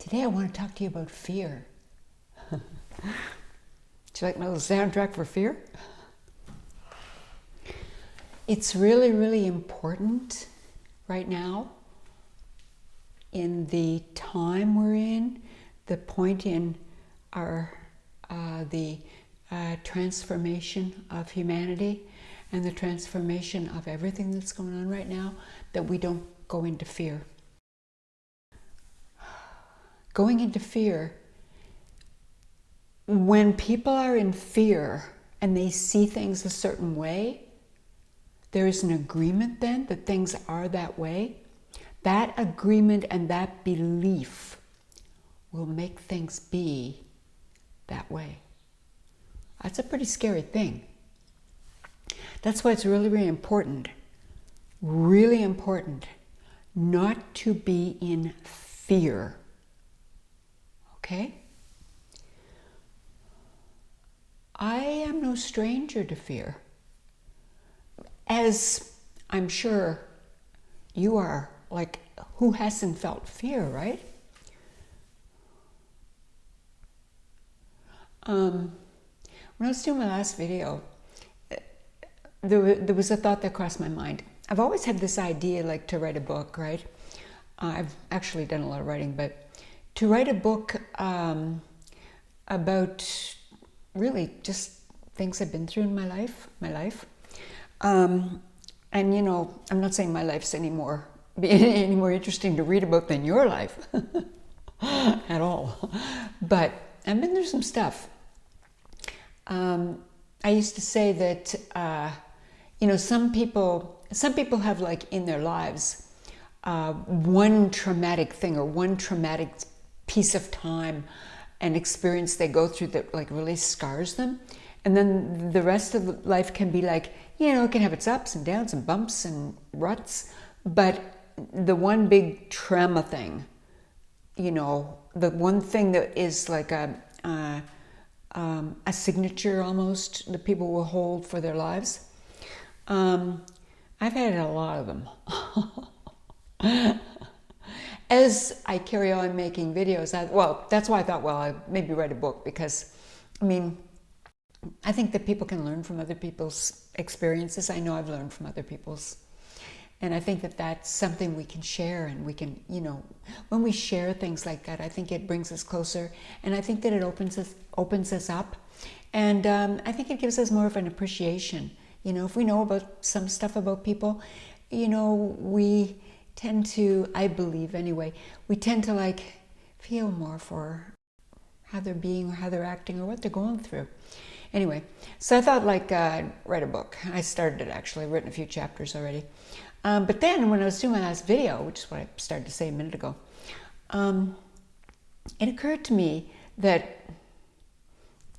Today I want to talk to you about fear. Do you like my little soundtrack for fear? It's really, really important right now in the time we're in, the point in our the transformation of humanity and the transformation of everything that's going on right now, that we don't go into fear. Going into fear, when people are in fear and they see things a certain way, there is an agreement then that things are that way. That agreement and that belief will make things be that way. That's a pretty scary thing. That's why it's really, really important not to be in fear. Okay? I am no stranger to fear, as I'm sure you are. Like, who hasn't felt fear, right? When I was doing my last video, there was a thought that crossed my mind. I've always had this idea, like, to write a book, right? I've actually done a lot of writing, but to write a book about really just things I've been through in my life. And, you know, I'm not saying my life's any more interesting to read about than your life at all. But I've been through some stuff. I used to say that, you know, some people have, like, in their lives, one traumatic thing or one traumatic piece of time and experience they go through that, like, really scars them. And then the rest of life can be like, you know, it can have its ups and downs and bumps and ruts, but the one big trauma thing, you know, the one thing that is like a signature almost that people will hold for their lives. I've had a lot of them. As I carry on making videos, that's why I thought, well, I'd maybe write a book, because, I mean, I think that people can learn from other people's experiences. I know I've learned from other people's. And I think that that's something we can share, and we can, you know, when we share things like that, I think it brings us closer, and I think that it opens us up, and I think it gives us more of an appreciation. You know, if we know about some stuff about people, you know, we tend to, I believe anyway, we tend to, like, feel more for how they're being or how they're acting or what they're going through. Anyway, so I thought, like, write a book. I started it, actually. I've written a few chapters already. But then when I was doing my last video, which is what I started to say a minute ago, it occurred to me that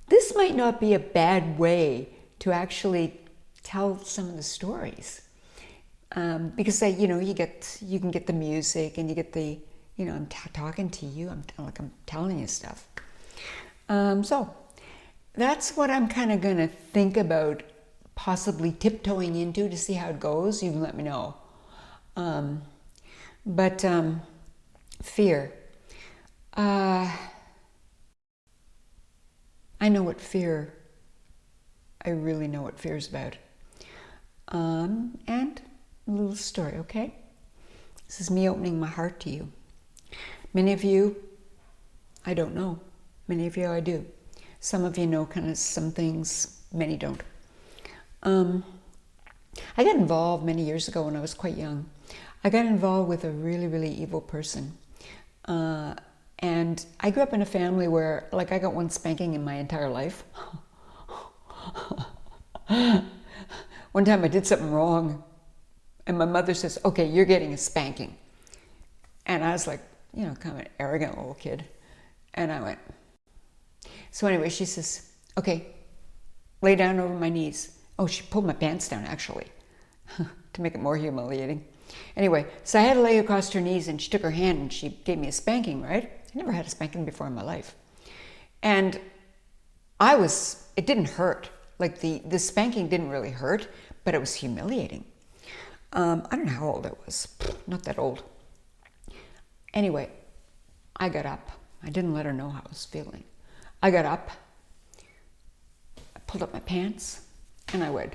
this might not be a bad way to actually tell some of the stories. Because, you know, you can get the music, and you get the, you know, I'm talking to you, I'm telling you stuff. So that's what I'm kind of going to think about possibly tiptoeing into to see how it goes. You can let me know. But fear. I really know what fear is about. And a little story, okay? This is me opening my heart to you. Many of you, I don't know. Many of you, I do. Some of you know kind of some things, many don't. I got involved many years ago when I was quite young. I got involved with a really, really evil person. And I grew up in a family where, like, I got one spanking in my entire life. One time I did something wrong, and my mother says, okay, you're getting a spanking. And I was like, you know, kind of an arrogant little kid. And I went. So anyway, she says, okay, lay down over my knees. Oh, she pulled my pants down, actually, to make it more humiliating. Anyway, so I had to lay across her knees, and she took her hand and she gave me a spanking, right? I never had a spanking before in my life. And it didn't hurt. Like, the spanking didn't really hurt, but it was humiliating. I don't know how old I was. Not that old. Anyway, I got up. I didn't let her know how I was feeling. I got up, I pulled up my pants, and I went,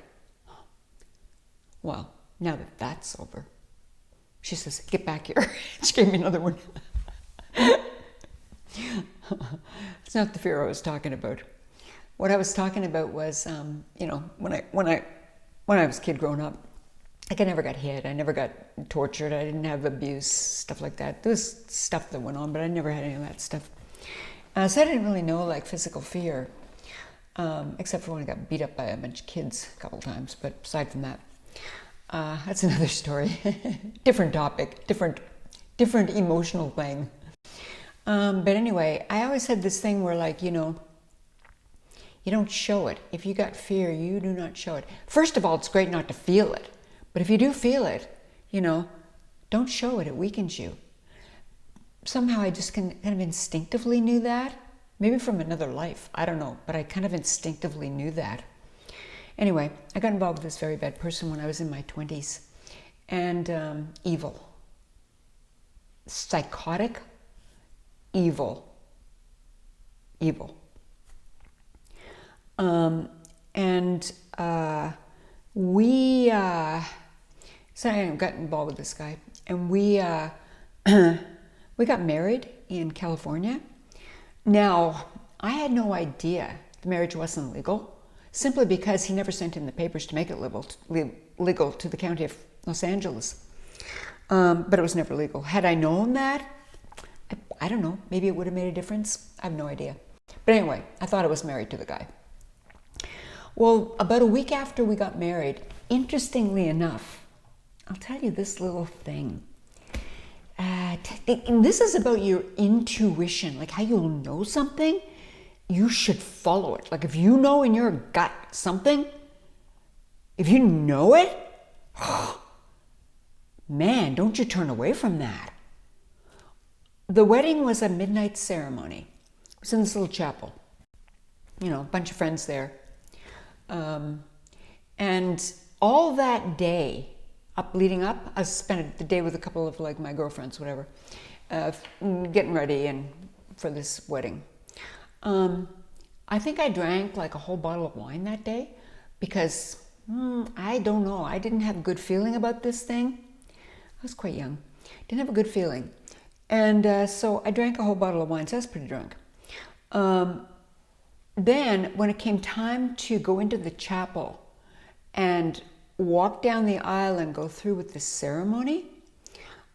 well, now that that's over. She says, get back here. She gave me another one. It's not the fear I was talking about. What I was talking about was, when I was a kid growing up, like I never got hit, I never got tortured, I didn't have abuse, stuff like that. There was stuff that went on, but I never had any of that stuff. So I didn't really know like physical fear, except for when I got beat up by a bunch of kids a couple times. But aside from that, that's another story. Different topic, different emotional thing. But anyway, I always had this thing where like, you don't show it. If you got fear, you do not show it. First of all, it's great not to feel it. But if you do feel it, don't show it. It weakens you. Somehow I just kind of instinctively knew that. Maybe from another life. I don't know. But I kind of instinctively knew that. Anyway, I got involved with this very bad person when I was in my 20s. And evil. Psychotic. Evil. So I got involved with this guy, and we got married in California. Now, I had no idea the marriage wasn't legal, simply because he never sent in the papers to make it legal to the county of Los Angeles. But it was never legal. Had I known that, I don't know, maybe it would have made a difference. I have no idea. But anyway, I thought I was married to the guy. Well, about a week after we got married, interestingly enough, I'll tell you this little thing. And this is about your intuition, like how you'll know something, you should follow it. Like if you know in your gut something, if you know it, man, don't you turn away from that. The wedding was a midnight ceremony. It was in this little chapel. A bunch of friends there. And all that day, leading up, I spent the day with a couple of like my girlfriends, whatever, getting ready and for this wedding. I think I drank like a whole bottle of wine that day because I don't know, I didn't have a good feeling about this thing. I was quite young, didn't have a good feeling, and so I drank a whole bottle of wine. So I was pretty drunk. Then when it came time to go into the chapel and walk down the aisle and go through with the ceremony,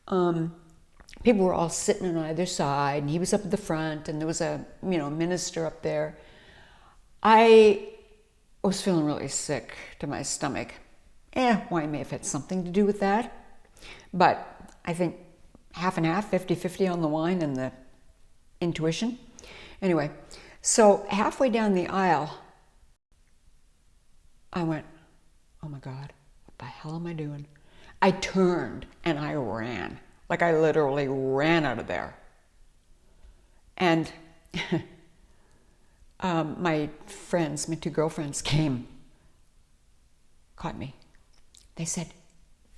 people were all sitting on either side, and he was up at the front, and there was a minister up there. I was feeling really sick to my stomach. Wine may have had something to do with that, but I think half and half, 50-50 on the wine and the intuition. Anyway, so halfway down the aisle, I went, oh my God, what the hell am I doing? I turned and I ran. Like I literally ran out of there. And my friends, my two girlfriends came, caught me. They said,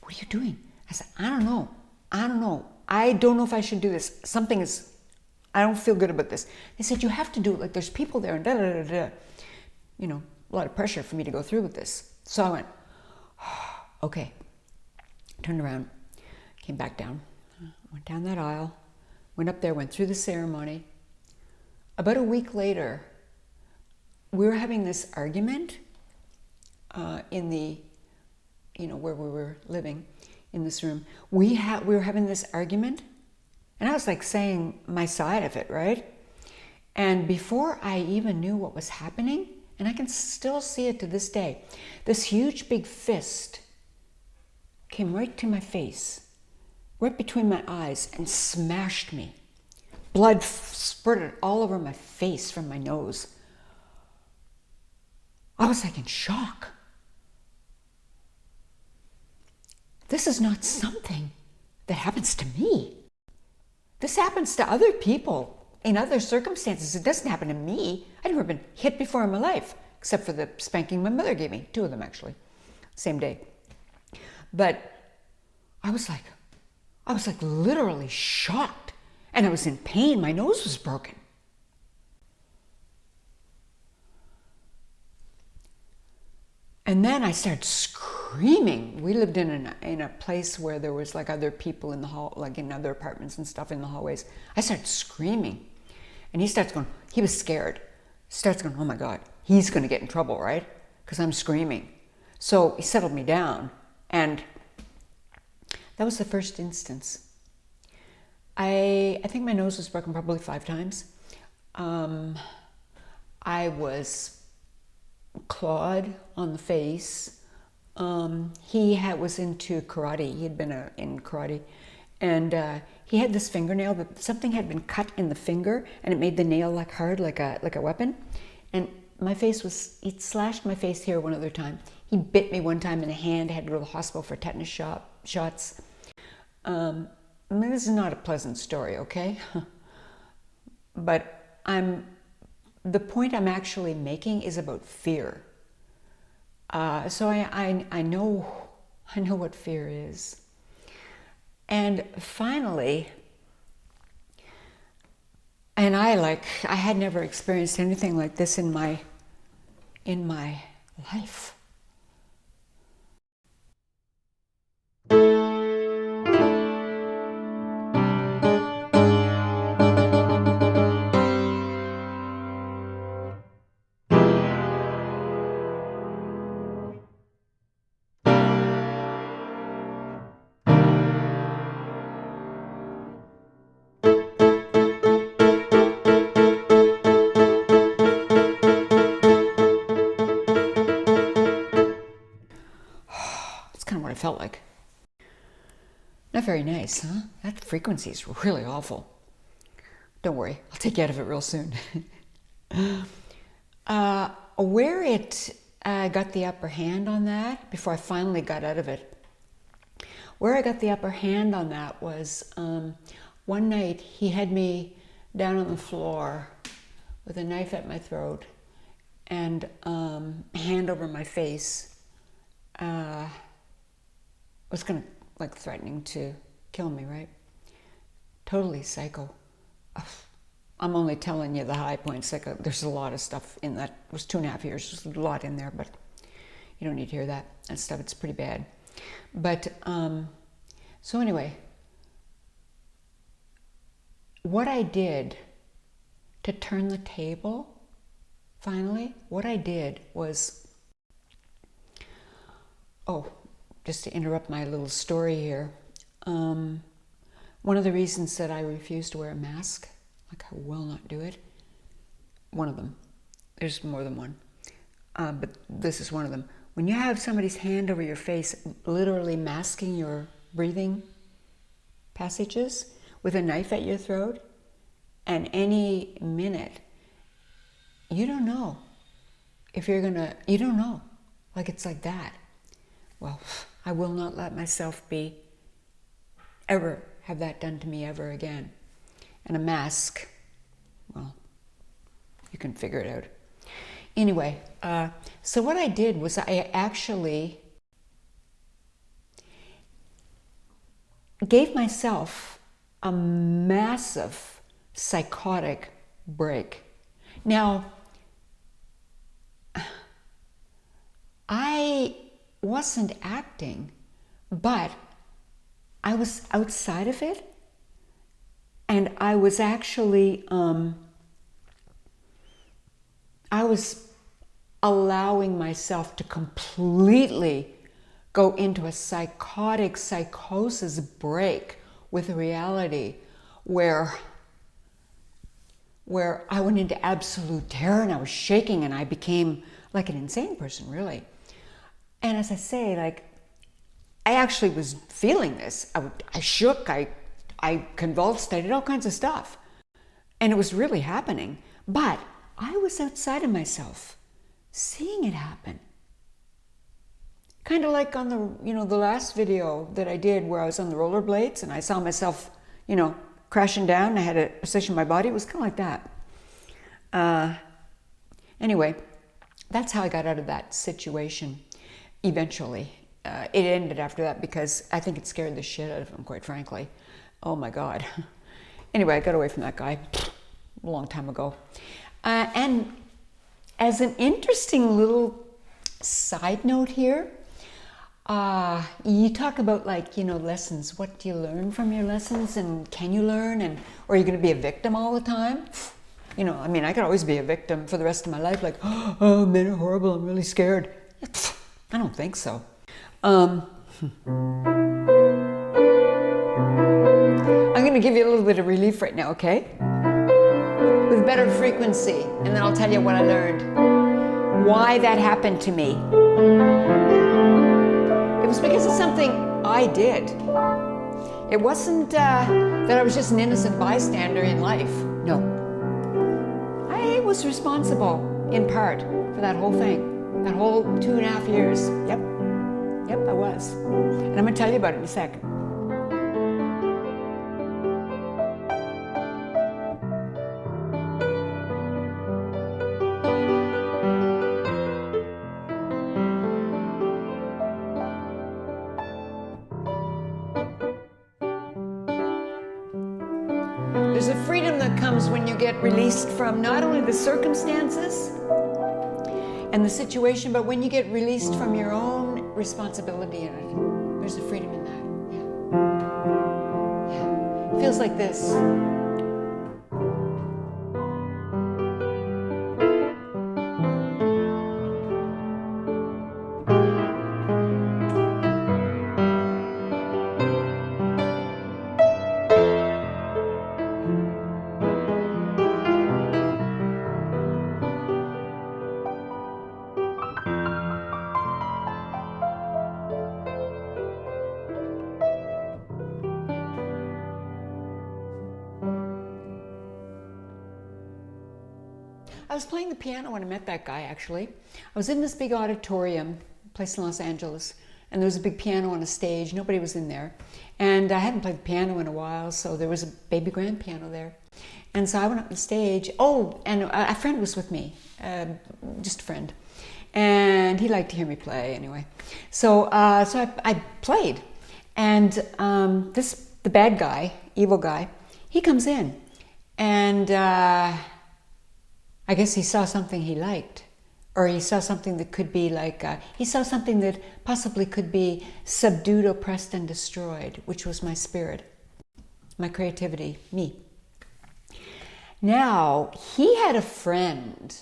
what are you doing? I said, I don't know. I don't know if I should do this. I don't feel good about this. They said, you have to do it. Like there's people there and da da da da. A lot of pressure for me to go through with this. So I went, okay. Turned around, came back down, went down that aisle, went up there, went through the ceremony. About a week later, we were having this argument in the, where we were living in this room. We were having this argument, and I was like saying my side of it, right? And before I even knew what was happening, and I can still see it to this day, this huge big fist came right to my face, right between my eyes, and smashed me. Blood spurted all over my face from my nose. I was like in shock. This is not something that happens to me. This happens to other people in other circumstances. It doesn't happen to me. I've never been hit before in my life, except for the spanking my mother gave me. 2 of them, actually, same day. But I was like literally shocked. And I was in pain. My nose was broken. And then I started screaming. We lived in a place where there was like other people in the hall, like in other apartments and stuff in the hallways. I started screaming. And he starts going, he was scared. Starts going, oh my God, he's going to get in trouble, right? Because I'm screaming. So he settled me down. And that was the first instance. I think my nose was broken probably 5 times. I was clawed on the face. He was into karate. He had been in karate. And he had this fingernail that something had been cut in the finger, and it made the nail like hard, like a weapon. And my face was, he slashed my face here one other time. He bit me one time in the hand. I had to go to the hospital for tetanus shots. I mean, this is not a pleasant story, okay? But the point I'm actually making is about fear. So I know what fear is. And finally, and I had never experienced anything like this in my life. That's kind of what I felt like. Not very nice, huh? That frequency is really awful. Don't worry, I'll take you out of it real soon. Where it got the upper hand on that, before I finally got out of it, where I got the upper hand on that was one night he had me down on the floor with a knife at my throat and hand over my face. Was kind of like threatening to kill me, right? Totally psycho. I'm only telling you the high points. Like there's a lot of stuff in that. It was 2.5 years. There's a lot in there, but you don't need to hear that stuff. It's pretty bad. But so anyway, what I did to turn the table, finally, what I did was, just to interrupt my little story here, one of the reasons that I refuse to wear a mask, like I will not do it, one of them, there's more than one, but this is one of them. When you have somebody's hand over your face, literally masking your breathing passages with a knife at your throat, and any minute, you don't know if you're gonna, you don't know, like it's like that. Well, I will not let myself ever have that done to me ever again. And a mask, well, you can figure it out. Anyway, so what I did was I actually gave myself a massive psychotic break. Now, I wasn't acting, but I was outside of it, and I was actually I was allowing myself to completely go into a psychosis break with reality where I went into absolute terror, and I was shaking, and I became like an insane person, really. And as I say, like, I actually was feeling this. I shook, I convulsed, I did all kinds of stuff. And it was really happening. But I was outside of myself, seeing it happen. Kind of like on the last video that I did where I was on the rollerblades and I saw myself, crashing down. I had a position in my body. It was kind of like that. Anyway, that's how I got out of that situation eventually. It ended after that because I think it scared the shit out of him, quite frankly. Oh my God. Anyway, I got away from that guy a long time ago. And as an interesting little side note here, you talk about like, lessons. What do you learn from your lessons, and can you learn, and or are you going to be a victim all the time? I could always be a victim for the rest of my life, like, oh, men are horrible, I'm really scared. I don't think so. I'm going to give you a little bit of relief right now, okay? With better frequency, and then I'll tell you what I learned. Why that happened to me. It was because of something I did. It wasn't that I was just an innocent bystander in life. No. I was responsible, in part, for that whole thing. That whole 2.5 years. Yep, I was. And I'm going to tell you about it in a second. There's a freedom that comes when you get released from not only the circumstances and the situation, but when you get released from your own responsibility in it. There's a freedom in that. Yeah. It feels like this. I was playing the piano when I met that guy, actually. I was in this big auditorium, place in Los Angeles, and there was a big piano on a stage. Nobody was in there. And I hadn't played the piano in a while, so there was a baby grand piano there. And so I went up on stage. Oh, and a friend was with me, just a friend. And he liked to hear me play anyway. So I played. And the bad guy, evil guy, he comes in. And I guess he saw something he liked, or he saw something that could be like, he saw something that possibly could be subdued, oppressed, and destroyed, which was my spirit, my creativity, me. Now, he had a friend,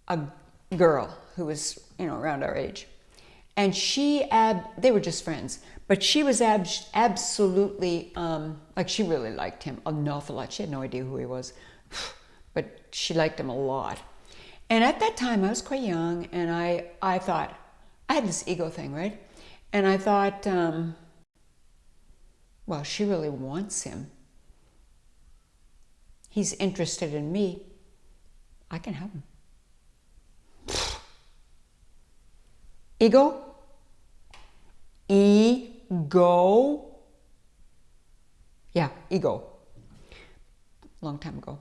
a girl who was, around our age, and they were just friends, but she was absolutely, she really liked him an awful lot. She had no idea who he was. But she liked him a lot. And at that time, I was quite young, and I thought, I had this ego thing, right? And I thought, well, she really wants him. He's interested in me. I can have him. Ego? Ego? Yeah, ego. Long time ago.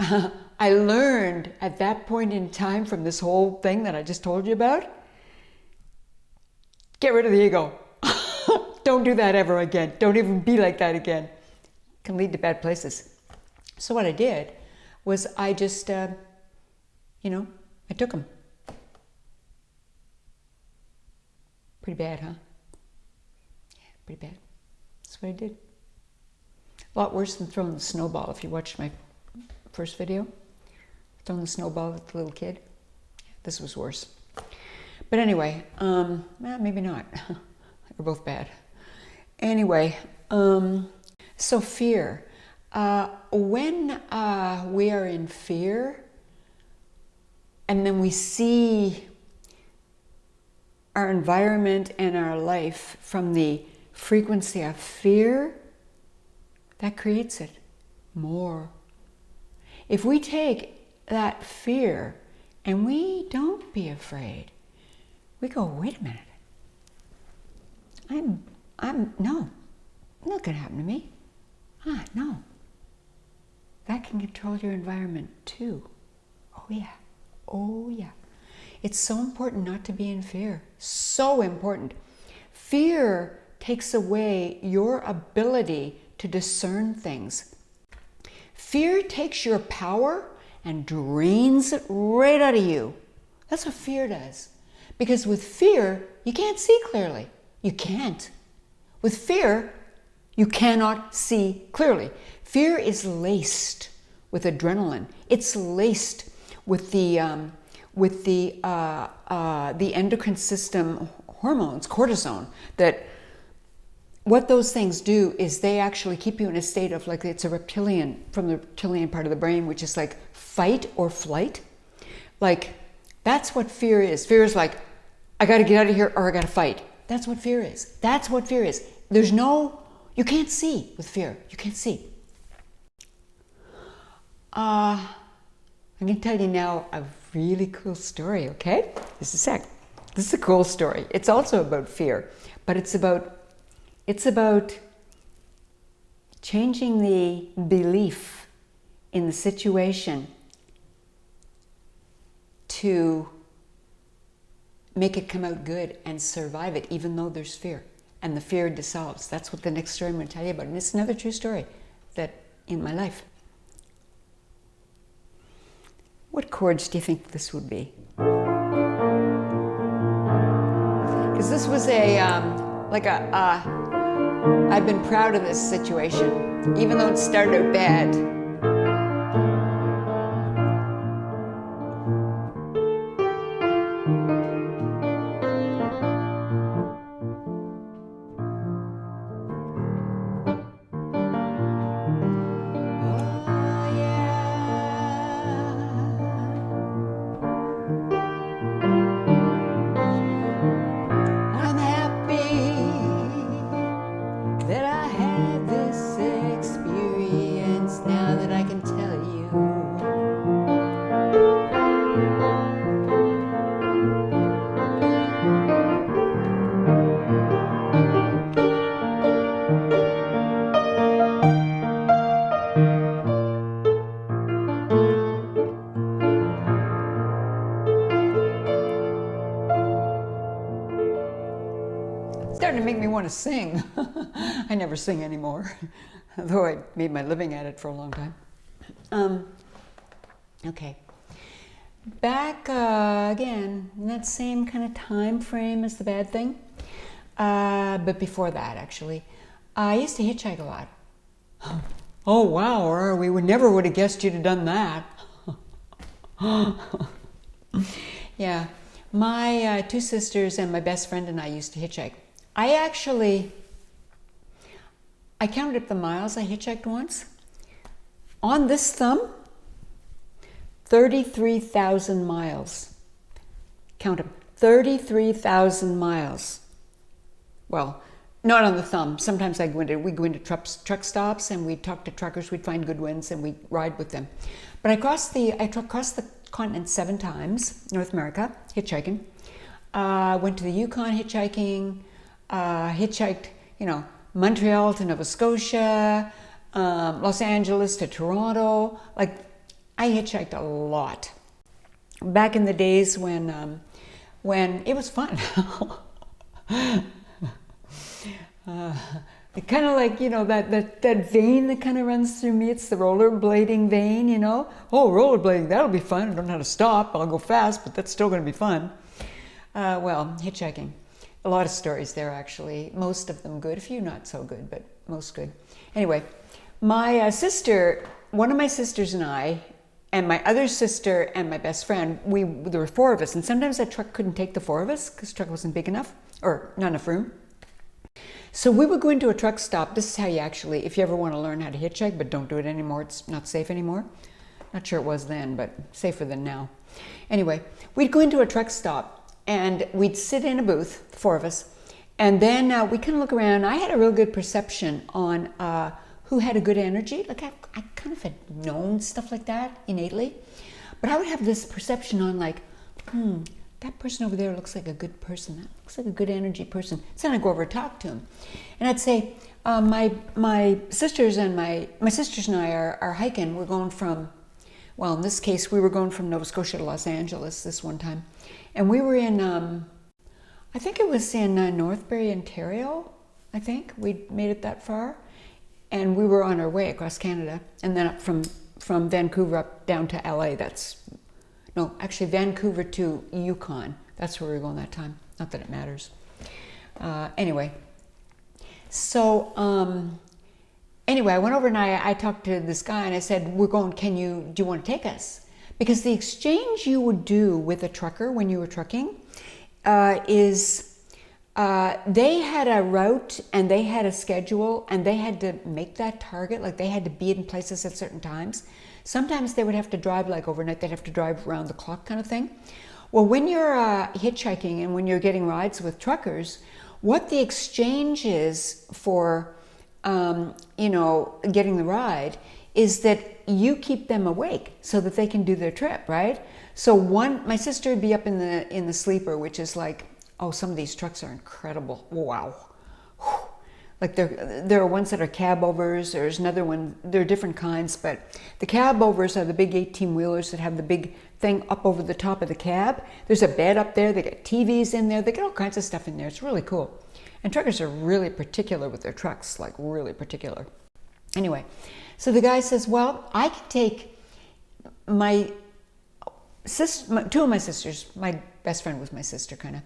I learned at that point in time from this whole thing that I just told you about, get rid of the ego. Don't do that ever again. Don't even be like that again. It can lead to bad places. So what I did was I just, I took him. Pretty bad, huh? Yeah, pretty bad. That's what I did. A lot worse than throwing the snowball, if you watched my first video, throwing the snowball at the little kid. This was worse. But anyway, maybe not. We're both bad. Anyway, so fear. When we are in fear, and then we see our environment and our life from the frequency of fear, that creates it more. If we take that fear and we don't be afraid, we go, wait a minute. No, not going to happen to me. No. That can control your environment too. Oh yeah. It's so important not to be in fear. So important. Fear takes away your ability to discern things. Fear takes your power and drains it right out of you. That's what fear does. Because with fear, you can't see clearly. You can't. With fear, you cannot see clearly. Fear is laced with adrenaline. It's laced with the endocrine system hormones, cortisone. That what those things do is they actually keep you in a state of, like, it's a reptilian, from the reptilian part of the brain, which is like fight or flight. Like, that's what fear is. Fear is like, I got to get out of here or I got to fight. That's what fear is. That's what fear is. There's no, you can't see with fear. You can't see. I'm going to tell you now a really cool story, okay? Just a sec. This is a cool story. It's also about fear, but it's about changing the belief in the situation to make it come out good and survive it, even though there's fear. And the fear dissolves. That's what the next story I'm going to tell you about. And it's another true story that in my life. What chords do you think this would be? Because this was I've been proud of this situation, even though it started out bad. Starting to make me want to sing. I never sing anymore, though I made my living at it for a long time. Okay. Back again in that same kind of time frame as the bad thing, but before that, actually, I used to hitchhike a lot. Oh wow, or we never would have guessed you'd have done that. Yeah, my two sisters and my best friend and I used to hitchhike. I counted up the miles I hitchhiked once. On this thumb, 33,000 miles. Count them, 33,000 miles. Well, not on the thumb. Sometimes we'd go into truck stops and we'd talk to truckers, we'd find good ones and we'd ride with them. But I crossed the continent 7 times, North America, hitchhiking. Went to the Yukon hitchhiking, hitchhiked, Montreal to Nova Scotia, Los Angeles to Toronto. Like, I hitchhiked a lot. Back in the days when it was fun. Kind of like, that vein that kind of runs through me. It's the rollerblading vein, Oh, rollerblading, that'll be fun. I don't know how to stop. I'll go fast, but that's still going to be fun. Well, hitchhiking. A lot of stories there, actually. Most of them good. A few not so good, but most good. Anyway, my sister, one of my sisters and I, and my other sister and my best friend, there were 4 of us. And sometimes that truck couldn't take the 4 of us because the truck wasn't big enough or not enough room. So we would go into a truck stop. This is how you actually, if you ever want to learn how to hitchhike, but don't do it anymore, it's not safe anymore. Not sure it was then, but safer than now. Anyway, we'd go into a truck stop and we'd sit in a booth, the 4 of us, and then we kind of look around. I had a real good perception on who had a good energy. Like I kind of had known stuff like that innately, but I would have this perception on like, that person over there looks like a good person. That looks like a good energy person. So then I'd go over and talk to him. And I'd say, my sisters and my sisters and I are hiking. We're going from, well, in this case, we were going from Nova Scotia to Los Angeles this one time. And we were in, I think it was in Northbury, Ontario, I think. We made it that far. And we were on our way across Canada, and then up from Vancouver up down to LA. No, actually Vancouver to Yukon. That's where we were going that time. Not that it matters. Anyway, so anyway, I went over and I talked to this guy and I said, "We're going. Do you want to take us?" Because the exchange you would do with a trucker when you were trucking is. They had a route and they had a schedule and they had to make that target, like they had to be in places at certain times. Sometimes they would have to drive like overnight, they'd have to drive around the clock kind of thing. Well, when you're hitchhiking and when you're getting rides with truckers, what the exchange is for, getting the ride is that you keep them awake so that they can do their trip, right? So my sister would be up in the sleeper, which is like, oh, some of these trucks are incredible. Wow. Like there are ones that are cab overs. There's another one, there are different kinds, but the cab overs are the big 18-wheelers that have the big thing up over the top of the cab. There's a bed up there, they get TVs in there, they get all kinds of stuff in there. It's really cool. And truckers are really particular with their trucks, like really particular. Anyway, so the guy says, well, I can take two of my sisters, my best friend was my sister kind of.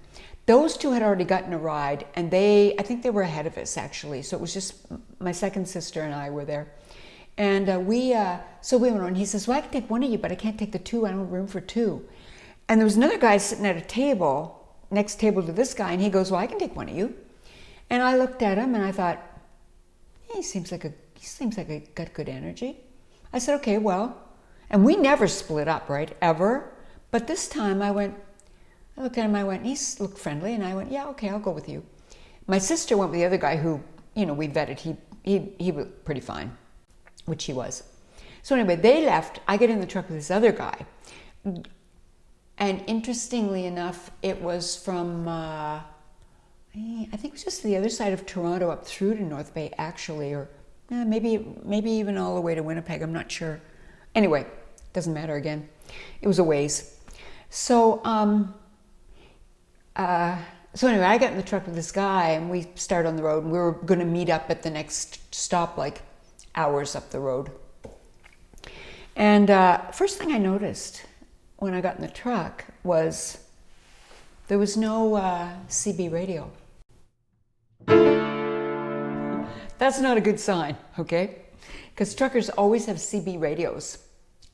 Those two had already gotten a ride, and I think they were ahead of us actually. So it was just my second sister and I were there. And so we went on. He says, well, I can take one of you, but I can't take the two. I don't have room for two. And there was another guy sitting at a table, next table to this guy, and he goes, well, I can take one of you. And I looked at him and I thought, he seems like he got good energy. I said, okay, well, and we never split up, right, ever. But this time I looked at him, he looked friendly, and I went, yeah, okay, I'll go with you. My sister went with the other guy who, we vetted, he was pretty fine, which he was. So anyway, they left, I get in the truck with this other guy. And interestingly enough, it was from, I think it was just the other side of Toronto up through to North Bay actually, or maybe even all the way to Winnipeg, I'm not sure. Anyway, doesn't matter again. It was a ways. So anyway, I got in the truck with this guy and we started on the road, and we were going to meet up at the next stop, like hours up the road. And first thing I noticed when I got in the truck was there was no CB radio. That's not a good sign, okay? Because truckers always have CB radios,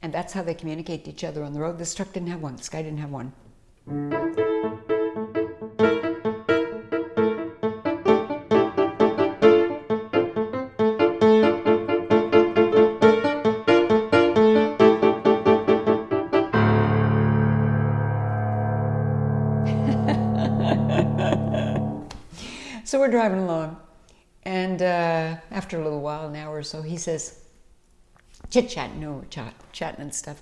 and that's how they communicate to each other on the road. This truck didn't have one. This guy didn't have one. So we're driving along, and after a little while, an hour or so, he says, chit-chatting, we're chatting and stuff.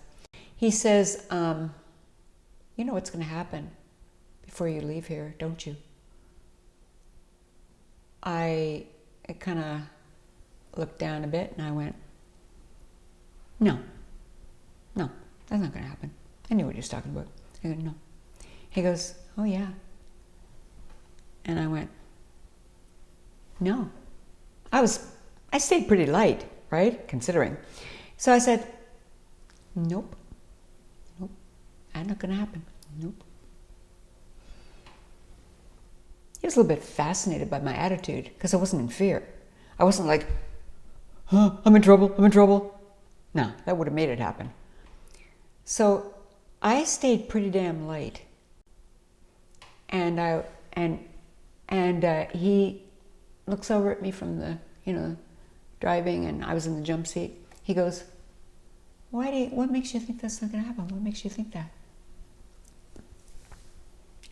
He says, you know what's going to happen before you leave here, don't you? I kind of looked down a bit, and I went, no, that's not going to happen. I knew what he was talking about. I go, no. He goes, oh yeah. And I went, no. I stayed pretty light, right? Considering. So I said, nope. That's not going to happen. Nope. He was a little bit fascinated by my attitude because I wasn't in fear. I wasn't like, I'm in trouble. No, that would have made it happen. So I stayed pretty damn light. And he looks over at me from the, driving, and I was in the jump seat. He goes, what makes you think that's not going to happen? What makes you think that?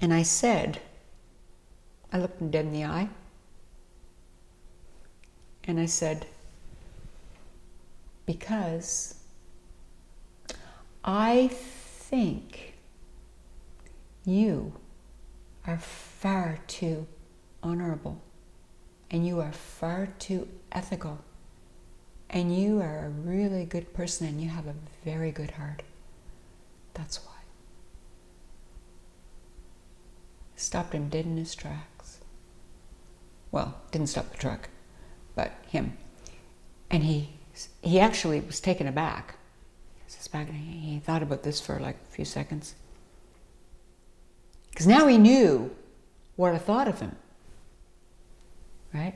And I said, I looked him dead in the eye, and I said, because I think you are far too honorable, and you are far too ethical, and you are a really good person, and you have a very good heart. That's why. Stopped him dead in his tracks. Well, didn't stop the truck, but him. And he actually was taken aback. He thought about this for like a few seconds. Because now he knew what I thought of him. Right?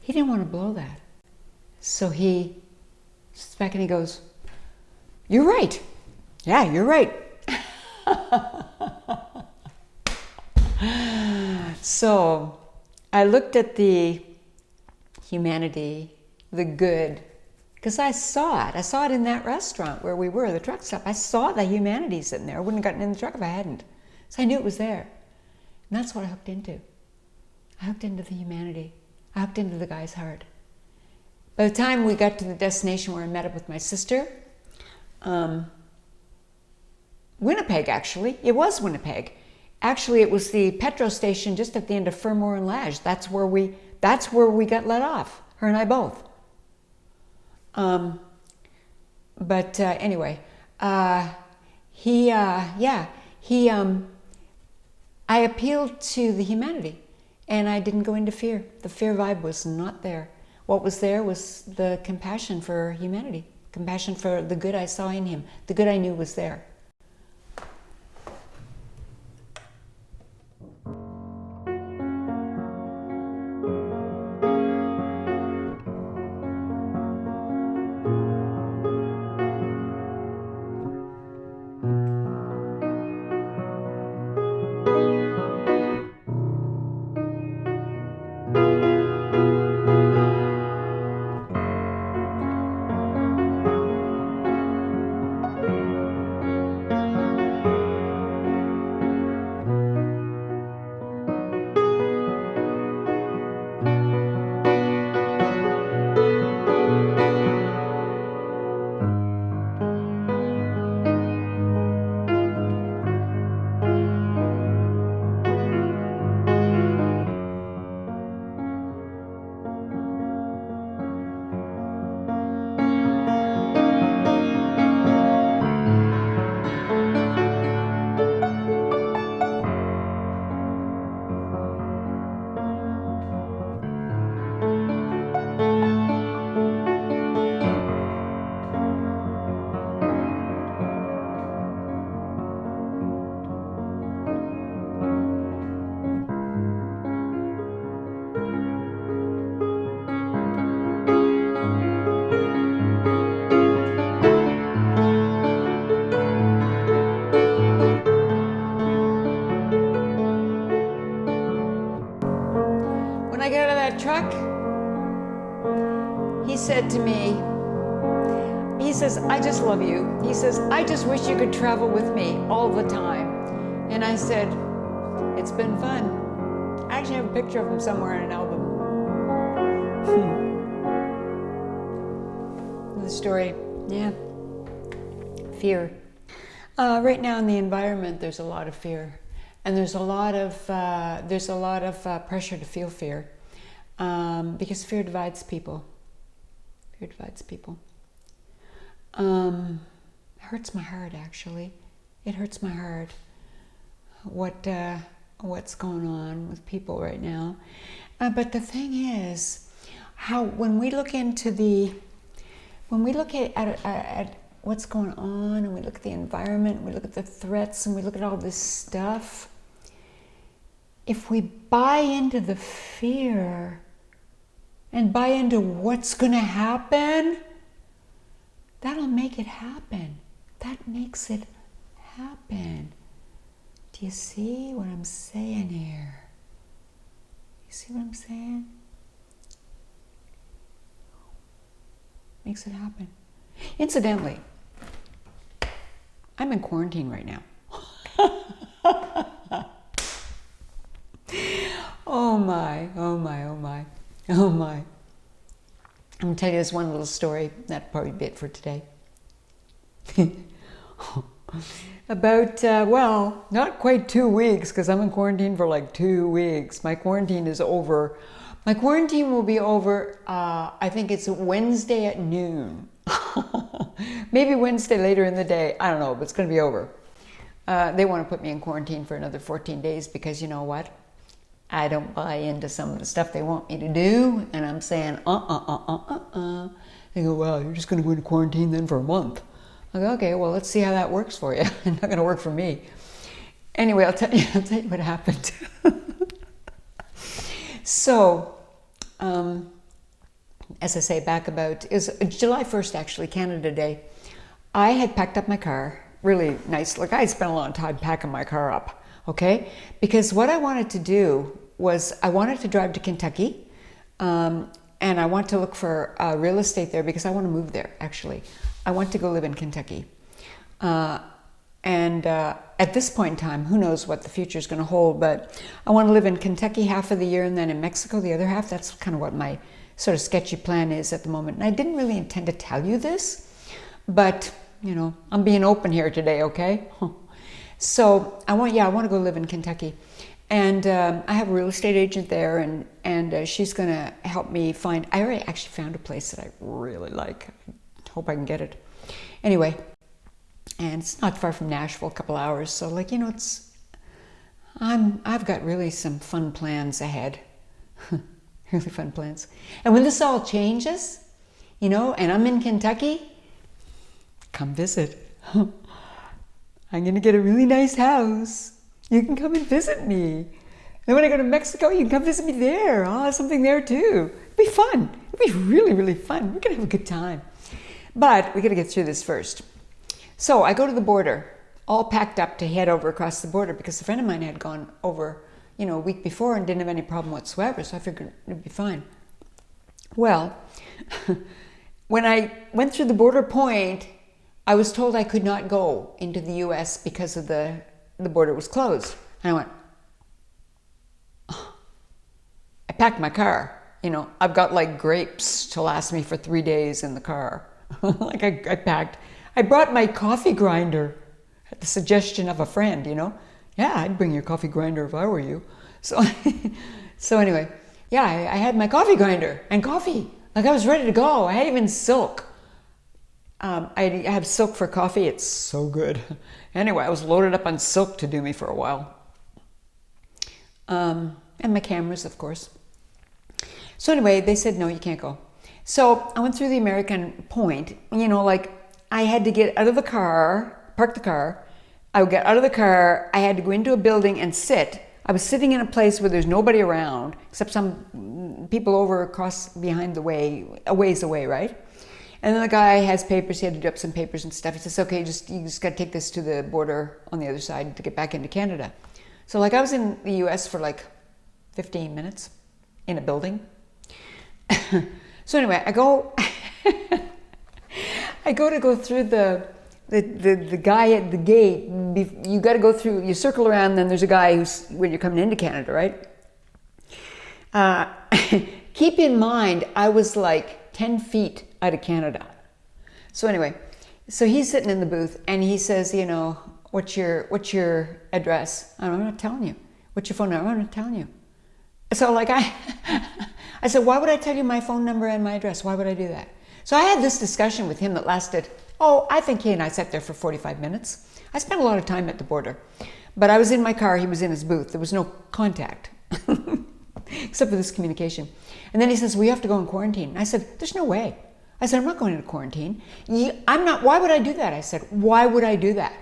He didn't want to blow that. So he sits back and he goes, "You're right. Yeah, you're right." So I looked at the humanity, the good, because I saw it. I saw it in that restaurant where we were, the truck stop. I saw the humanity sitting there. I wouldn't have gotten in the truck if I hadn't. So I knew it was there. And that's what I hooked into. I hooked into the humanity. I hooked into the guy's heart. By the time we got to the destination where I met up with my sister, Winnipeg, actually. It was Winnipeg. Actually, it was the petrol station just at the end of Fermor and Lage. That's where we got let off, her and I both. Anyway, I appealed to the humanity, and I didn't go into fear. The fear vibe was not there. What was there was the compassion for humanity, compassion for the good I saw in him, the good I knew was there. When I got out of that truck, he said to me, he says, "I just love you." He says, "I just wish you could travel with me all the time." And I said, "It's been fun." I actually have a picture of him somewhere in an album. The story, yeah. Fear. Right now in the environment, there's a lot of fear. And there's a lot of pressure to feel fear, because fear divides people. Fear divides people. It hurts my heart, actually. It hurts my heart. What's going on with people right now? But the thing is, how when we look at what's going on, and we look at the environment, and we look at the threats, and we look at all this stuff. If we buy into the fear and buy into what's going to happen, that'll make it happen. That makes it happen. Do you see what I'm saying here? You see what I'm saying? Makes it happen. Incidentally, I'm in quarantine right now. Oh my, oh my, oh my, oh my. I'm going to tell you this one little story. That'll probably be it for today. About, not quite 2 weeks, because I'm in quarantine for like 2 weeks. My quarantine is over. My quarantine will be over, I think it's Wednesday at noon. Maybe Wednesday later in the day. I don't know, but it's going to be over. They want to put me in quarantine for another 14 days because you know what? I don't buy into some of the stuff they want me to do, and I'm saying, They go, well, you're just going to go into quarantine then for a month. I go, okay, well, let's see how that works for you. It's not going to work for me. Anyway, I'll tell you what happened. So, as I say, it was July 1st, actually, Canada Day. I had packed up my car, really nice. Like, I had spent a lot of time packing my car up, okay? Because what I wanted to do was I wanted to drive to Kentucky, and I want to look for real estate there because I want to move there, actually. I want to go live in Kentucky. And at this point in time, who knows what the future is going to hold, but I want to live in Kentucky half of the year and then in Mexico the other half. That's kind of what my sort of sketchy plan is at the moment. And I didn't really intend to tell you this, but, you know, I'm being open here today, okay? So I want to go live in Kentucky. And I have a real estate agent there, and she's going to help me find, I already actually found a place that I really like. I hope I can get it. Anyway, and it's not far from Nashville, a couple hours. So, like, you know, I've got really some fun plans ahead. Really fun plans. And when this all changes, you know, and I'm in Kentucky, come visit. I'm going to get a really nice house. You can come and visit me. And when I go to Mexico, you can come visit me there. I'll have something there too. It'll be fun. It'll be really, really fun. We're going to have a good time. But we got to get through this first. So I go to the border, all packed up to head over across the border because a friend of mine had gone over, you know, a week before and didn't have any problem whatsoever. So I figured it'd be fine. Well, when I went through the border point, I was told I could not go into the U.S. because of the border was closed. And I went, I packed my car. You know, I've got like grapes to last me for 3 days in the car. Like I brought my coffee grinder at the suggestion of a friend, you know. Yeah, I'd bring your coffee grinder if I were you. So, so anyway, yeah, I had my coffee grinder and coffee. Like, I was ready to go. I had even silk. I have silk for coffee. It's so good. Anyway, I was loaded up on silk to do me for a while. And my cameras, of course. So anyway, they said, no, you can't go. So I went through the American point, you know, like I had to get out of the car, park the car. I would get out of the car. I had to go into a building and sit. I was sitting in a place where there's nobody around except some people over across behind the way, a ways away, right? And then the guy has papers. He had to do up some papers and stuff. He says, okay, you just got to take this to the border on the other side to get back into Canada. So like I was in the US for like 15 minutes in a building. So anyway, I go to go through the guy at the gate. You got to go through, you circle around, then there's a guy who's, when you're coming into Canada, right? Keep in mind, I was like 10 feet out of Canada. So anyway, so he's sitting in the booth and he says, you know, what's your address? I'm not telling you. What's your phone number? I'm not telling you. So like I said, why would I tell you my phone number and my address? Why would I do that? So I had this discussion with him that lasted, I think he and I sat there for 45 minutes. I spent a lot of time at the border. But I was in my car, he was in his booth. There was no contact, except for this communication. And then he says, well, you have to go in quarantine. And I said, there's no way. I said, I'm not going into quarantine. I'm not, why would I do that? I said, why would I do that?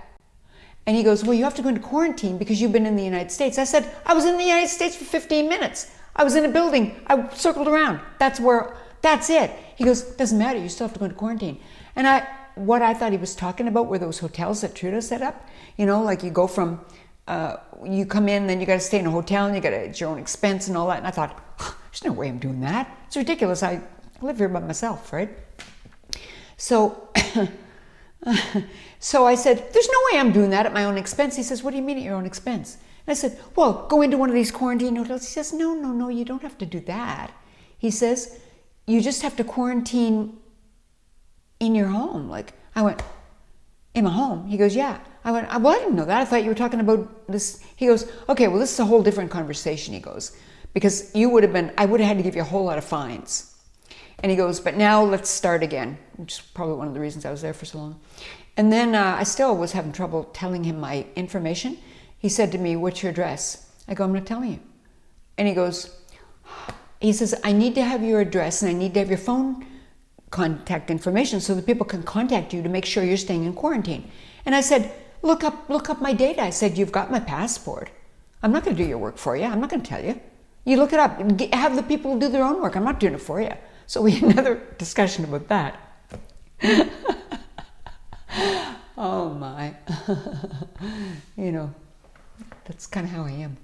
And he goes, well, you have to go into quarantine because you've been in the United States. I said, I was in the United States for 15 minutes. I was in a building. I circled around. That's it. He goes, doesn't matter. You still have to go into quarantine. And what I thought he was talking about were those hotels that Trudeau set up. You know, like you go from, you come in, then you got to stay in a hotel and you got to at your own expense and all that. And I thought, there's no way I'm doing that. It's ridiculous. I live here by myself, right? So, so I said, there's no way I'm doing that at my own expense. He says, what do you mean at your own expense? And I said, well, go into one of these quarantine hotels. He says, no, you don't have to do that. He says, you just have to quarantine in your home. Like, I went, in my home? He goes, yeah. I went, well, I didn't know that. I thought you were talking about this. He goes, okay, well, this is a whole different conversation, he goes, because I would have had to give you a whole lot of fines. And he goes, but now let's start again, which is probably one of the reasons I was there for so long. And then I still was having trouble telling him my information. He said to me, what's your address? I go, I'm not telling you. And he says, I need to have your address and I need to have your phone contact information so that people can contact you to make sure you're staying in quarantine. And I said, look up my data. I said, you've got my passport. I'm not going to do your work for you. I'm not going to tell you. You look it up. Have the people do their own work. I'm not doing it for you. So we had another discussion about that. Oh my. You know, that's kind of how I am.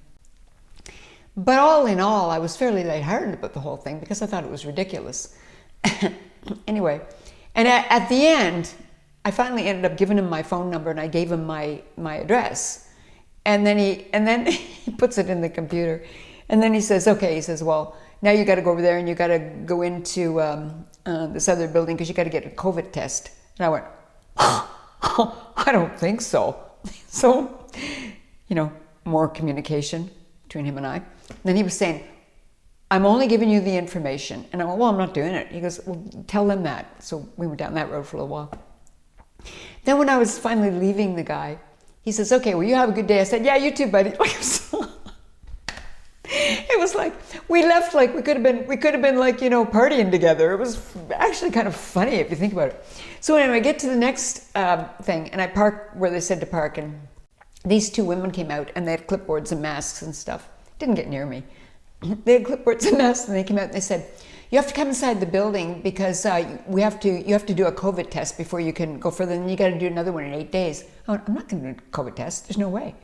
But all in all, I was fairly lighthearted about the whole thing because I thought it was ridiculous. Anyway, and at the end, I finally ended up giving him my phone number and I gave him my address. And then he puts it in the computer. And then he says, okay, he says, well, now you got to go over there and you got to go into this other building because you got to get a COVID test. And I went, I don't think so. So, you know, more communication between him and I. And then he was saying, I'm only giving you the information. And I went, well, I'm not doing it. He goes, well, tell them that. So we went down that road for a little while. Then when I was finally leaving the guy, he says, okay, well, you have a good day. I said, yeah, you too, buddy. It was like, we left like we could have been like, you know, partying together. It was actually kind of funny if you think about it. So anyway, I get to the next thing and I park where they said to park, and these two women came out and they had clipboards and masks and stuff. Didn't get near me. They had clipboards and masks and they came out and they said, you have to come inside the building because you have to do a COVID test before you can go further, and you got to do another one in 8 days. I went, I'm not going to do a COVID test. There's no way.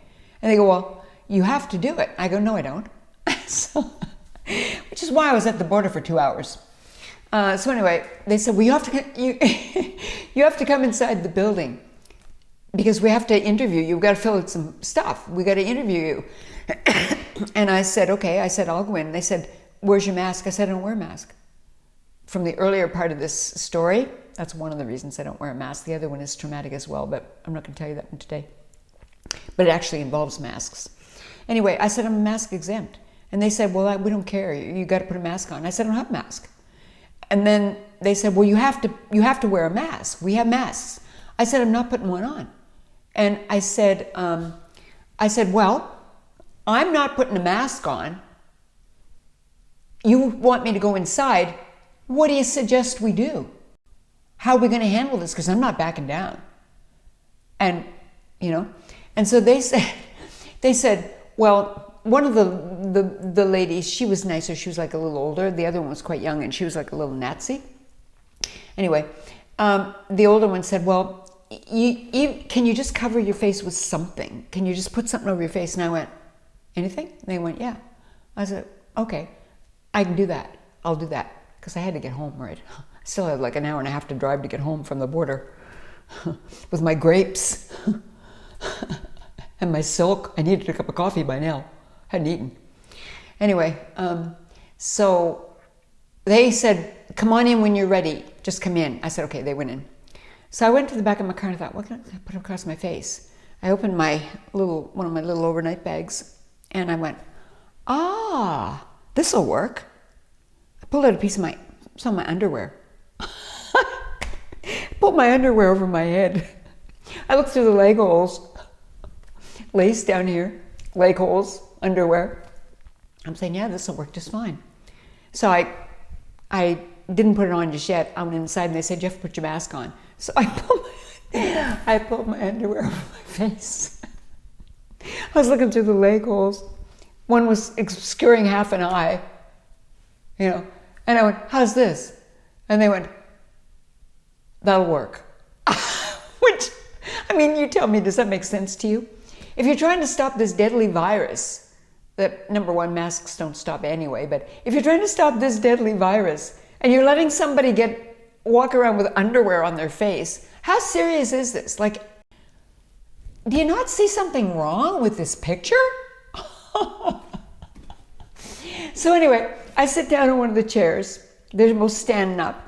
And they go, well, you have to do it. I go, no, I don't. So, which is why I was at the border for 2 hours. So anyway, they said, well, you have to come inside the building because we have to interview you. We've got to fill out some stuff. We got to interview you. And I said, okay. I said, I'll go in. And they said, where's your mask? I said, I don't wear a mask. From the earlier part of this story, that's one of the reasons I don't wear a mask. The other one is traumatic as well, but I'm not going to tell you that one today. But it actually involves masks. Anyway, I said, I'm mask exempt. And they said, well, we don't care. You got to put a mask on. I said, I don't have a mask. And then they said, well, you have to wear a mask. We have masks. I said, I'm not putting one on. And I said, well, I'm not putting a mask on. You want me to go inside. What do you suggest we do? How are we going to handle this? Because I'm not backing down. And, you know, and so they said, well, one of the ladies, she was nicer. She was like a little older. The other one was quite young and she was like a little Nazi. Anyway, the older one said, well, can you just cover your face with something? Can you just put something over your face? And I went, anything? And they went, yeah. I said, okay, I can do that. I'll do that. Because I had to get home, right? I still had like an hour and a half to drive to get home from the border with my grapes and my silk. I needed a cup of coffee by now. Hadn't eaten. Anyway, so they said, come on in when you're ready. Just come in. I said, okay. They went in. So I went to the back of my car and I thought, what can I put across my face? I opened one of my little overnight bags and I went, this'll work. I pulled out some of my underwear. Pulled my underwear over my head. I looked through the leg holes. Lace down here, leg holes, underwear. I'm saying, yeah, this will work just fine. So I didn't put it on just yet. I went inside and they said, you have to put your mask on. So I pulled my underwear over my face. I was looking through the leg holes. One was obscuring half an eye, you know. And I went, how's this? And they went, that'll work. Which, I mean, you tell me, does that make sense to you? If you're trying to stop this deadly virus, that number one, masks don't stop anyway, but if you're trying to stop this deadly virus and you're letting somebody walk around with underwear on their face, how serious is this? Like, do you not see something wrong with this picture? So anyway, I sit down in one of the chairs. They're both standing up,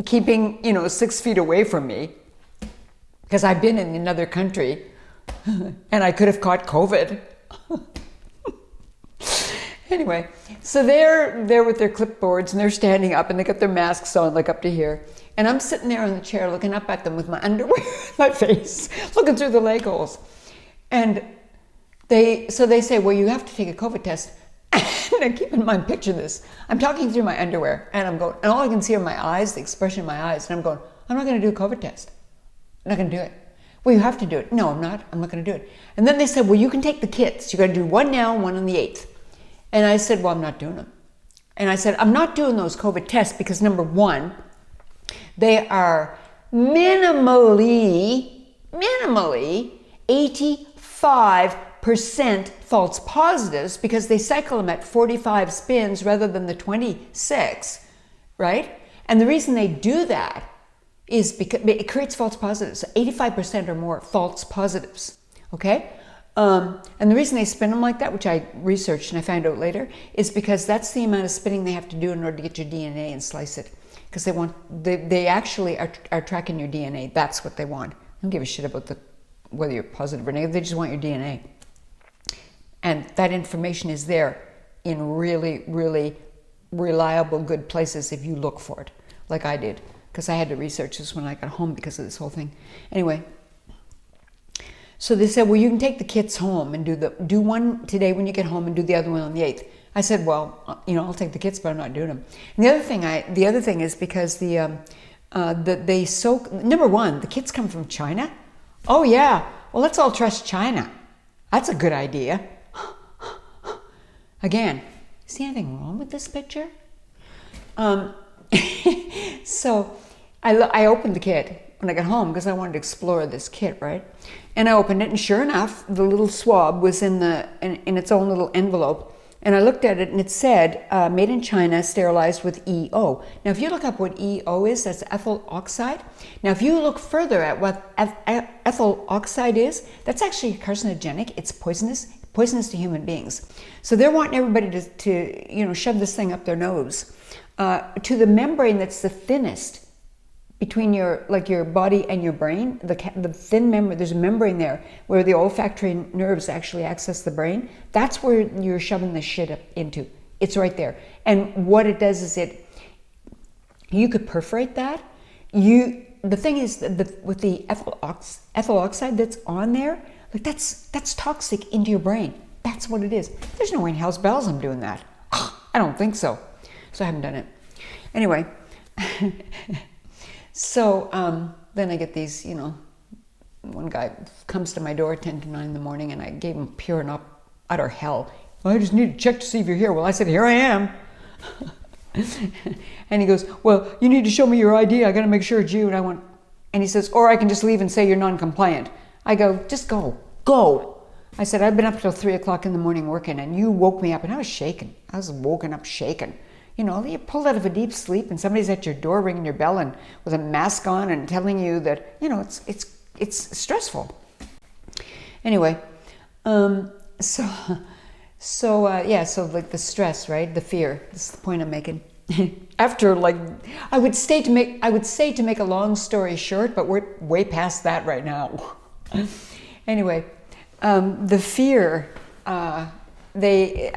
keeping, 6 feet away from me, because I've been in another country and I could have caught COVID. Anyway, so they're there with their clipboards and they're standing up and they got their masks on like up to here. And I'm sitting there on the chair looking up at them with my underwear in my face, looking through the leg holes. And they say, well, you have to take a COVID test. Now keep in mind, picture this. I'm talking through my underwear and I'm going, and all I can see are my eyes, the expression in my eyes, and I'm going, I'm not going to do a COVID test. I'm not going to do it. Well, you have to do it. No, I'm not. I'm not going to do it. And then they said, well, you can take the kits. You got to do one now and one on the 8th. And I said, well, I'm not doing them. And I said, I'm not doing those COVID tests because number one, they are minimally 85% false positives because they cycle them at 45 spins rather than the 26, right? And the reason they do that is because it creates false positives, so 85% or more false positives, okay? And the reason they spin them like that, which I researched and I found out later, is because that's the amount of spinning they have to do in order to get your DNA and slice it. Because they actually are tracking your DNA. That's what they want. They don't give a shit about whether you're positive or negative. They just want your DNA. And that information is there in really, really reliable, good places if you look for it, like I did. Because I had to research this when I got home because of this whole thing. Anyway, so they said, well, you can take the kits home and do one today when you get home and do the other one on the 8th. I said, well, I'll take the kits, but I'm not doing them. And the other thing is because they soak. Number one, the kits come from China. Oh yeah, well, let's all trust China. That's a good idea. Again, see anything wrong with this picture? So I opened the kit when I got home because I wanted to explore this kit, right? And I opened it, and sure enough, the little swab was in its own little envelope. And I looked at it, and it said, made in China, sterilized with EO. Now, if you look up what EO is, that's ethyl oxide. Now, if you look further at what ethyl oxide is, that's actually carcinogenic. It's poisonous to human beings. So they're wanting everybody to shove this thing up their nose. To the membrane that's the thinnest between your body and your brain, the thin membrane, there's a membrane there where the olfactory nerves actually access the brain. That's where you're shoving the shit up into. It's right there. And what it does is you could perforate that. The thing is, with the ethyl oxide that's on there, that's toxic into your brain. That's what it is. There's no way in hell's bells I'm doing that. I don't think so. So I haven't done it. Anyway, so then I get these, one guy comes to my door at 10 to 9 in the morning, and I gave him pure and utter hell. Well, I just need to check to see if you're here. Well, I said, here I am. And he goes, well, you need to show me your ID. I got to make sure it's you. And he says, or I can just leave and say you're non-compliant. I go, just go. I said, I've been up till 3 o'clock in the morning working, and you woke me up, and I was shaking. I was woken up shaking. You pulled out of a deep sleep, and somebody's at your door ringing your bell and with a mask on and telling you that, it's stressful. Anyway, so like the stress, right? The fear. This is the point I'm making. After I would say to make a long story short, but we're way past that right now. Anyway, the fear. I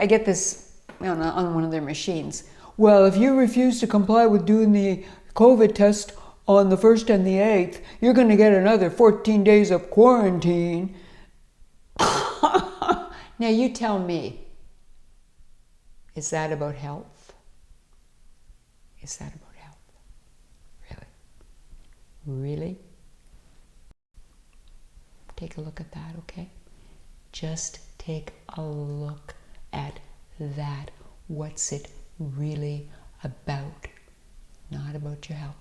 get this on one of their machines. Well, if you refuse to comply with doing the COVID test on the 1st and the 8th, you're going to get another 14 days of quarantine. Now you tell me, is that about health? Is that about health? Really? Take a look at that, okay? Just take a look at that. What's it really about? Not about your health.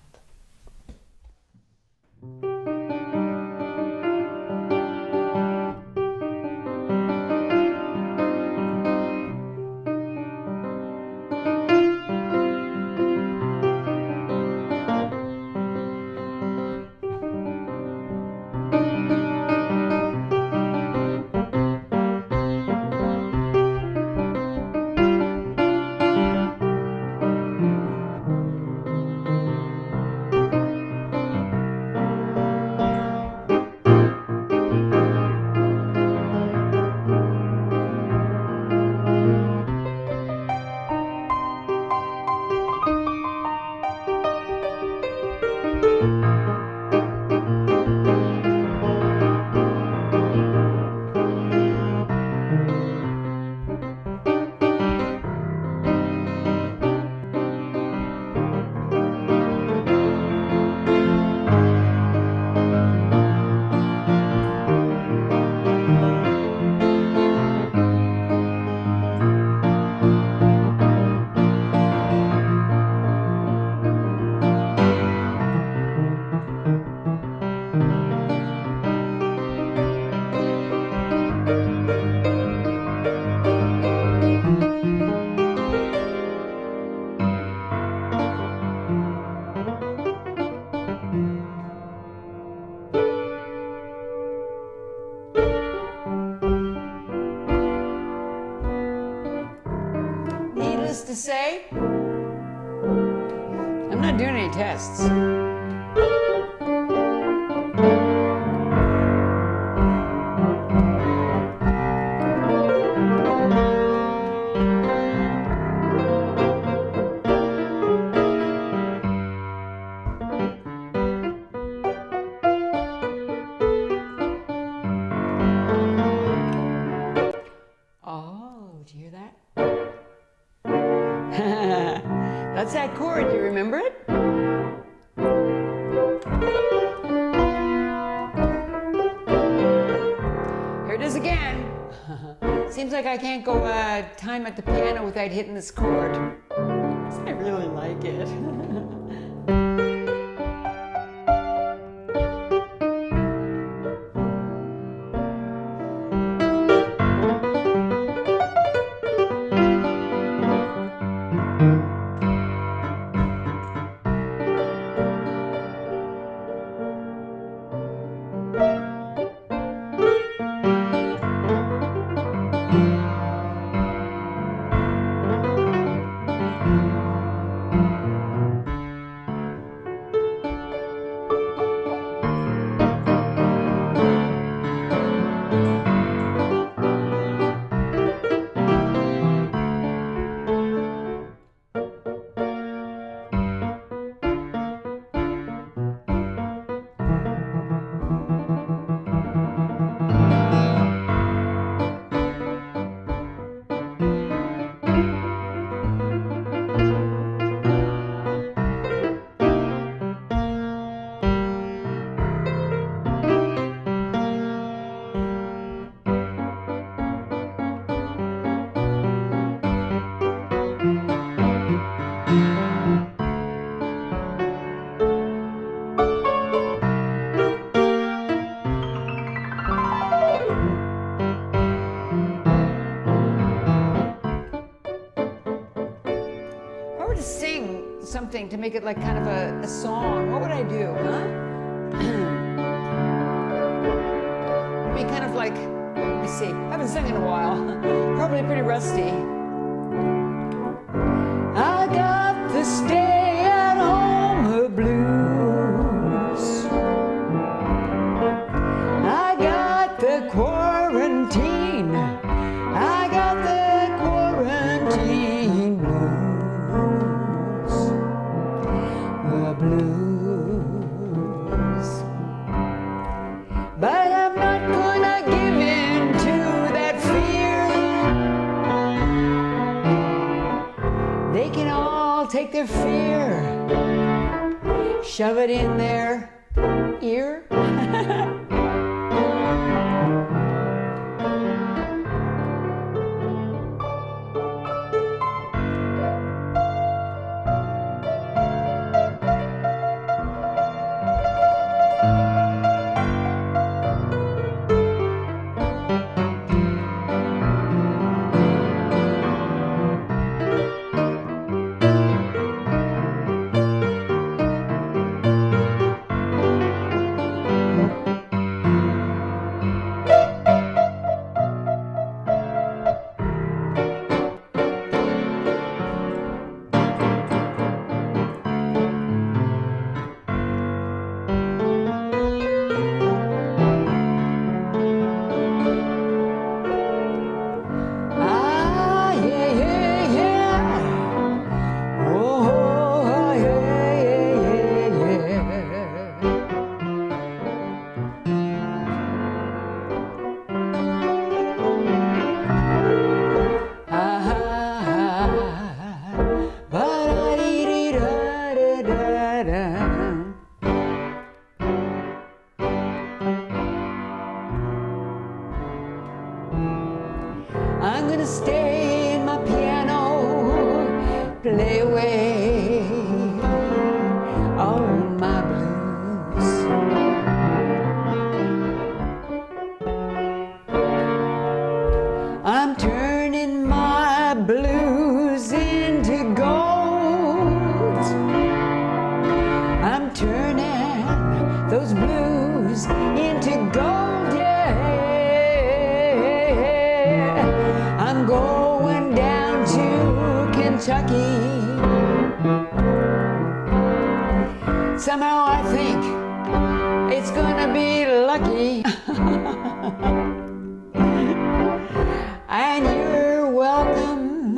say? I'm not doing any tests. Oh, do you hear that? That's that chord, you remember it? Here it is again. Seems like I can't go time at the piano without hitting this chord. I really like it. To sing something to make it like kind of a song, what would I do, huh? Maybe kind of like, let me see, I haven't sung in a while, probably pretty rusty. I got the stay-at-home blues. I got the quarantine. I got the quarantine blues. But I'm not gonna give in to that fear. They can all take their fear, shove it in their ear. I'm gonna stay in my piano, play away all my blues. I'm turning my blues into gold. I'm turning those blues into gold, yeah. I'm going down to Kentucky. Kentucky. Somehow I think it's gonna be lucky. And you're welcome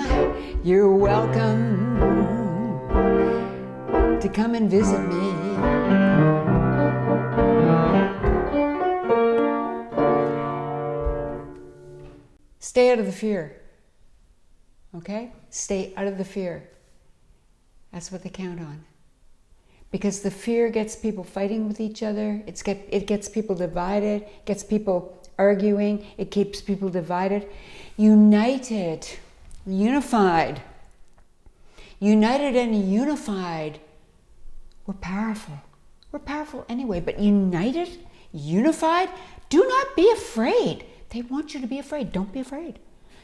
to come and visit me. Stay out of the fear, okay? Stay out of the fear. That's what they count on. Because the fear gets people fighting with each other, it gets people divided, gets people arguing, it keeps people divided. United and unified, we're powerful. We're powerful anyway, but united, unified, do not be afraid. They want you to be afraid. Don't be afraid.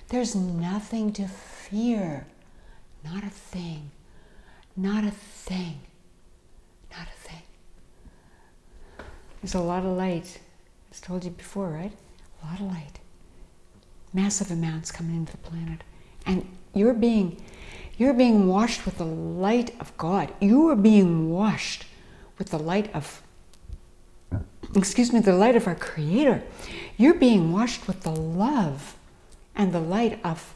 There's nothing to fear. Not a thing. Not a thing. Not a thing. There's a lot of light. I've told you before, right? A lot of light. Massive amounts coming into the planet. And you're being washed with the light of God. You are being washed with the light of, the light of our Creator. You're being washed with the love and the light of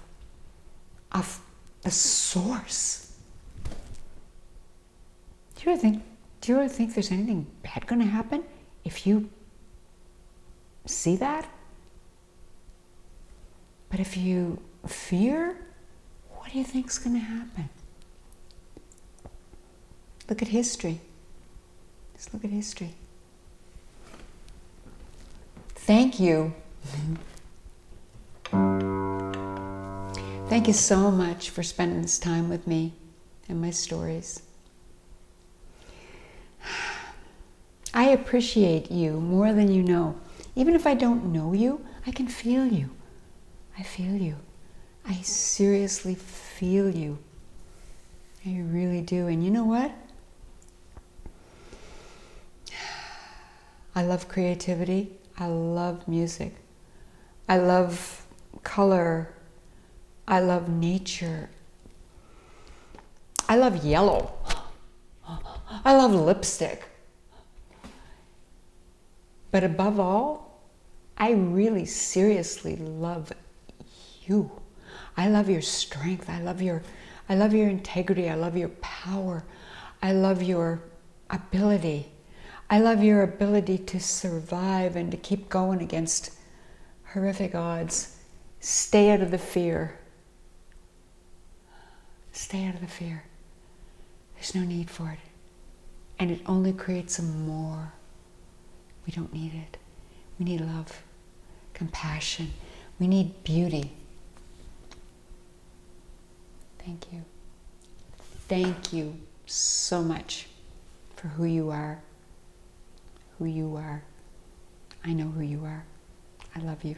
the Source. Do you ever think there's anything bad going to happen if you see that? But if you fear, what do you think's going to happen? Look at history. Just look at history. Thank you. Thank you so much for spending this time with me and my stories. I appreciate you more than you know. Even if I don't know you, I can feel you. I feel you. I seriously feel you. I really do. And you know what? I love creativity. I love music. I love color. I love nature. I love yellow. I love lipstick. But above all, I really seriously love you. I love your strength. I love your integrity. I love your power. I love your ability. I love your ability to survive and to keep going against horrific odds. Stay out of the fear. Stay out of the fear. There's no need for it. And it only creates some more. We don't need it. We need love, compassion. We need beauty. Thank you. Thank you so much for who you are. Who you are. I know who you are. I love you.